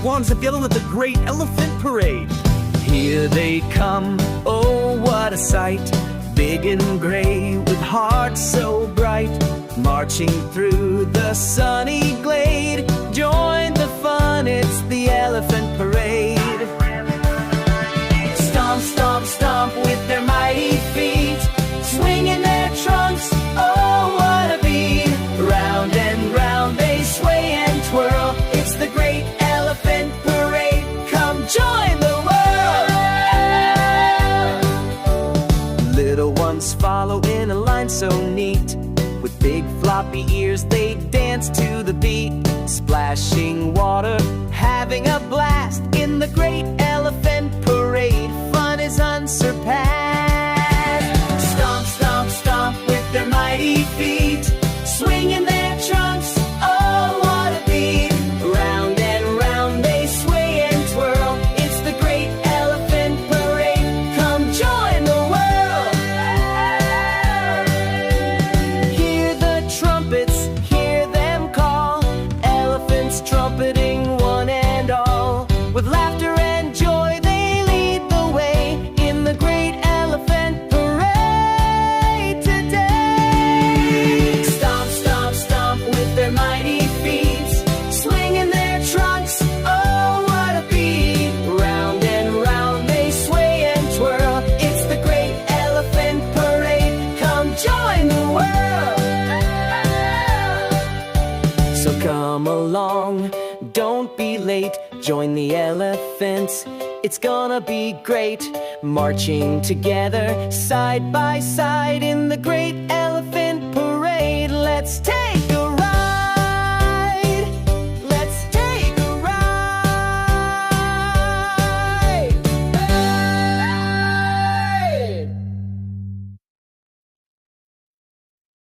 wands of yellow at the great elephant parade. Here they come, oh what a sight, big and gray with hearts so bright, marching through the sunny glade. Join the fun, it's the elephant parade. Stomp, stomp, stomp with their mighty feet, swinging their trunks, oh what a beat. Round and round they sway and twirl, it's the great elephant parade. Come join the world. Little ones follow in a line so neat, with big floppy ears they dance to the beat, splashing water, having a blast in the great elephant parade. Fun is unsurpassed. Stomp, stomp, stomp with their mighty feet, swinging their trunks, oh what a beat. Round and round they sway and twirl, it's the great elephant parade. Come join the world. Hear the trumpets, hear them call, elephants trumpeting one and all. With laughter and joy they lead the way in the great elephant parade today. Stomp, stomp, stomp with their mighty feet, swinging their trunks, oh what a beat. Round and round they sway and twirl, it's the great elephant parade. Come join the world. So come along, don't be late, join the elephants, it's gonna be great. Marching together, side by side in the great elephant parade. Let's take